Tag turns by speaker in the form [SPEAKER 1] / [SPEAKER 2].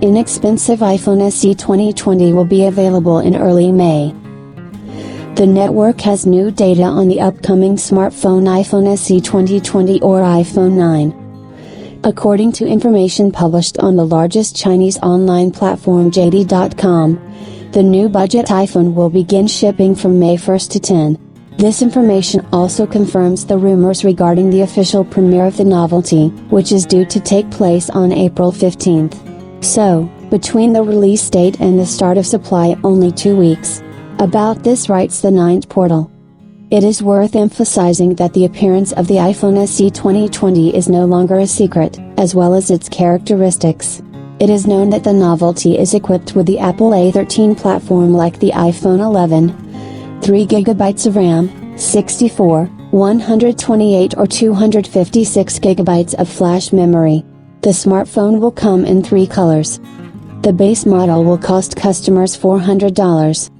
[SPEAKER 1] inexpensive iPhone SE 2020 will be available in early May. The network has new data on the upcoming smartphone iPhone SE 2020 or iPhone 9. According to information published on the largest Chinese online platform JD.com, the new budget iPhone will begin shipping from May 1 to 10. This information also confirms the rumors regarding the official premiere of the novelty, which is due to take place on April 15th. So, between the release date and the start of supply only 2 weeks. About this writes the Ninth portal. It is worth emphasizing that the appearance of the iPhone SE 2020 is no longer a secret, as well as its characteristics. It is known that the novelty is equipped with the Apple A13 platform like the iPhone 11, 3 GB of RAM, 64, 128 or 256 GB of flash memory. The smartphone will come in 3 colors. The base model will cost customers $400.